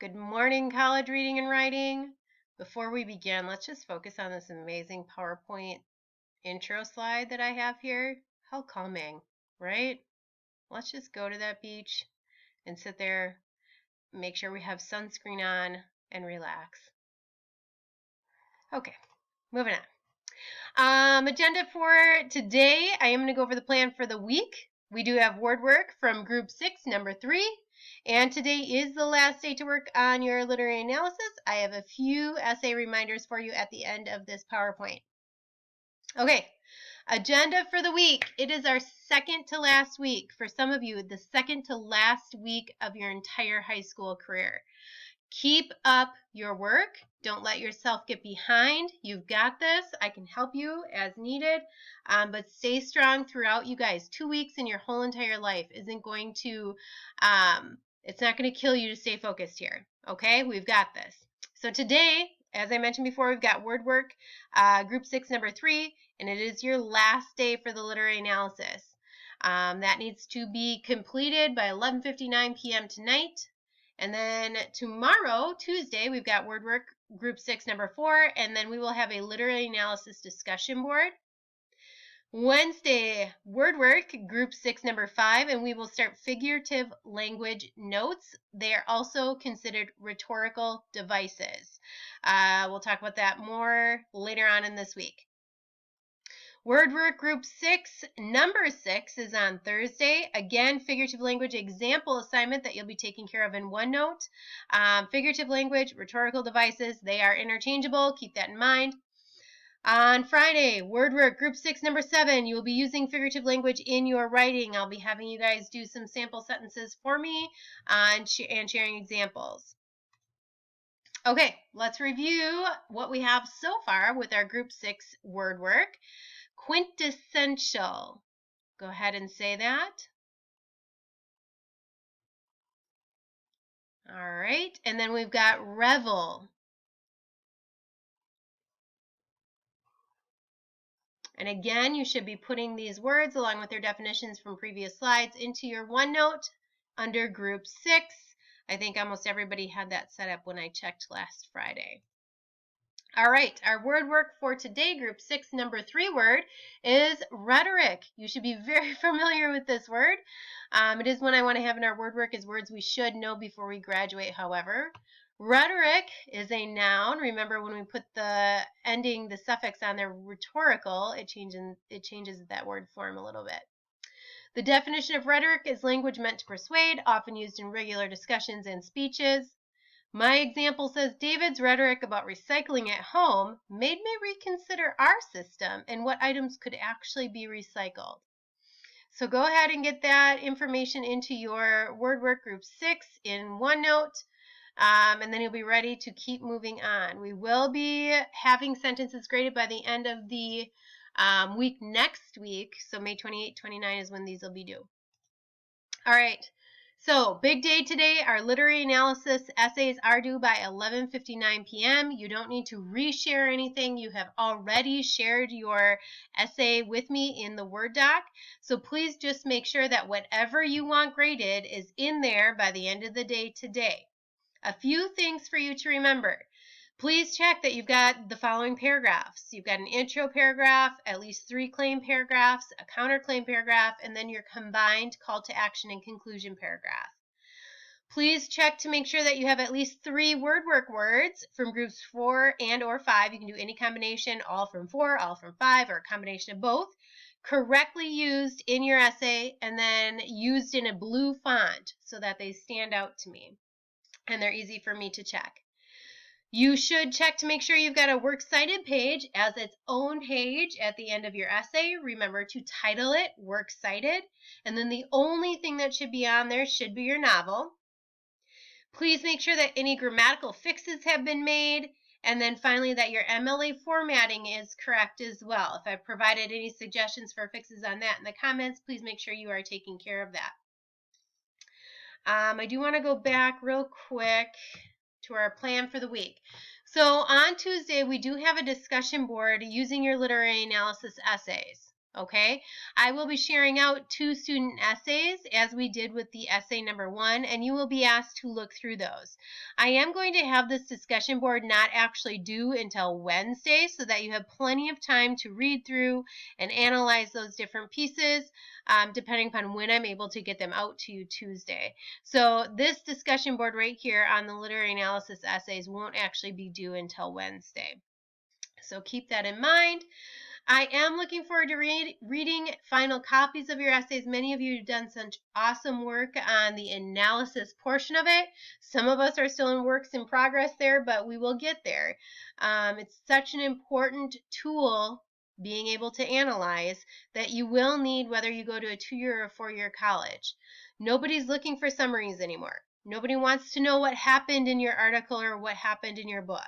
Good morning, college reading and writing. Before we begin, let's just focus on this amazing PowerPoint intro slide that I have here. How calming, right? Let's just go to that beach and sit there, make sure we have sunscreen on, and relax. Okay, moving on. Agenda for today, I am going to go over the plan for the week. We do have word work from group 6, number 3. And today is the last day to work on your literary analysis. I have a few essay reminders for you at the end of this PowerPoint. Okay, agenda for the week. It is our second to last week. For some of you, the second to last week of your entire high school career. Keep up your work. Don't let yourself get behind. You've got this. I can help you as needed, but stay strong throughout, you guys. 2 weeks in your whole entire life isn't going to, it's not going to kill you to stay focused here. Okay, we've got this. So today, as I mentioned before, we've got word work, group 6, number 3, and it is your last day for the literary analysis. That needs to be completed by 11:59 p.m. tonight. And then tomorrow, Tuesday, we've got word work group 6, number 4, and then we will have a literary analysis discussion board. Wednesday, word work group 6, number 5, and we will start figurative language notes. They are also considered rhetorical devices. We'll talk about that more later on in this week. Word work group 6, number 6 is on Thursday. Again, figurative language example assignment that you'll be taking care of in OneNote. Figurative language, rhetorical devices, they are interchangeable. Keep that in mind. On Friday, word work group 6, number 7, you will be using figurative language in your writing. I'll be having you guys do some sample sentences for me and sharing examples. Okay, let's review what we have so far with our group 6 word work. Quintessential. Go ahead and say that. All right, and then we've got revel. And again, you should be putting these words along with their definitions from previous slides into your OneNote under group 6. I think almost everybody had that set up when I checked last Friday. All right, our word work for today, group 6, number 3 word is rhetoric. You should be very familiar with this word. It is one I want to have in our word work as words we should know before we graduate, however. Rhetoric is a noun. Remember when we put the ending, the suffix on there, rhetorical, it changes that word form a little bit. The definition of rhetoric is language meant to persuade, often used in regular discussions and speeches. My example says, David's rhetoric about recycling at home made me reconsider our system and what items could actually be recycled. So go ahead and get that information into your word work group 6 in OneNote, and then you'll be ready to keep moving on. We will be having sentences graded by the end of the week next week, so May 28, 29 is when these will be due. All right. So, big day today. Our literary analysis essays are due by 11:59 p.m. You don't need to reshare anything. You have already shared your essay with me in the Word doc. So please just make sure that whatever you want graded is in there by the end of the day today. A few things for you to remember. Please check that you've got the following paragraphs. You've got an intro paragraph, at least 3 claim paragraphs, a counterclaim paragraph, and then your combined call to action and conclusion paragraph. Please check to make sure that you have at least 3 word work words from groups 4 and or 5. You can do any combination, all from 4, all from 5, or a combination of both, correctly used in your essay, and then used in a blue font so that they stand out to me and they're easy for me to check. You should check to make sure you've got a works cited page as its own page at the end of your essay. Remember to title it Works Cited, and then the only thing that should be on there should be your novel. Please make sure that any grammatical fixes have been made, and then finally that your MLA formatting is correct as well. If I've provided any suggestions for fixes on that in the comments, please make sure you are taking care of that. I do want to go back real quick to our plan for the week. So on Tuesday, we do have a discussion board using your literary analysis essays. Okay, I will be sharing out 2 student essays as we did with the essay number 1, and you will be asked to look through those. I am going to have this discussion board not actually due until Wednesday so that you have plenty of time to read through and analyze those different pieces, depending upon when I'm able to get them out to you Tuesday. So this discussion board right here on the literary analysis essays won't actually be due until Wednesday. So keep that in mind. I am looking forward to reading final copies of your essays. Many of you have done such awesome work on the analysis portion of it. Some of us are still in works in progress there, but we will get there. It's such an important tool, being able to analyze, that you will need whether you go to a 2-year or 4-year college. Nobody's looking for summaries anymore. Nobody wants to know what happened in your article or what happened in your book.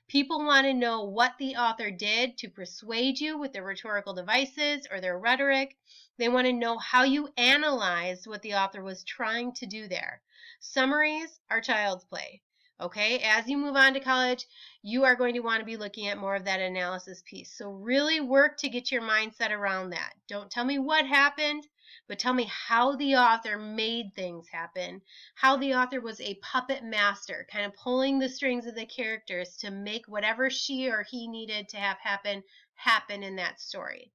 People want to know what the author did to persuade you with their rhetorical devices or their rhetoric. They want to know how you analyzed what the author was trying to do there. Summaries are child's play. Okay, as you move on to college, you are going to want to be looking at more of that analysis piece. So really work to get your mindset around that. Don't tell me what happened, but tell me how the author made things happen, how the author was a puppet master, kind of pulling the strings of the characters to make whatever she or he needed to have happen in that story.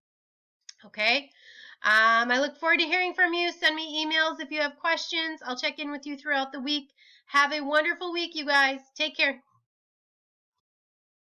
Okay? I look forward to hearing from you. Send me emails if you have questions. I'll check in with you throughout the week. Have a wonderful week, you guys. Take care.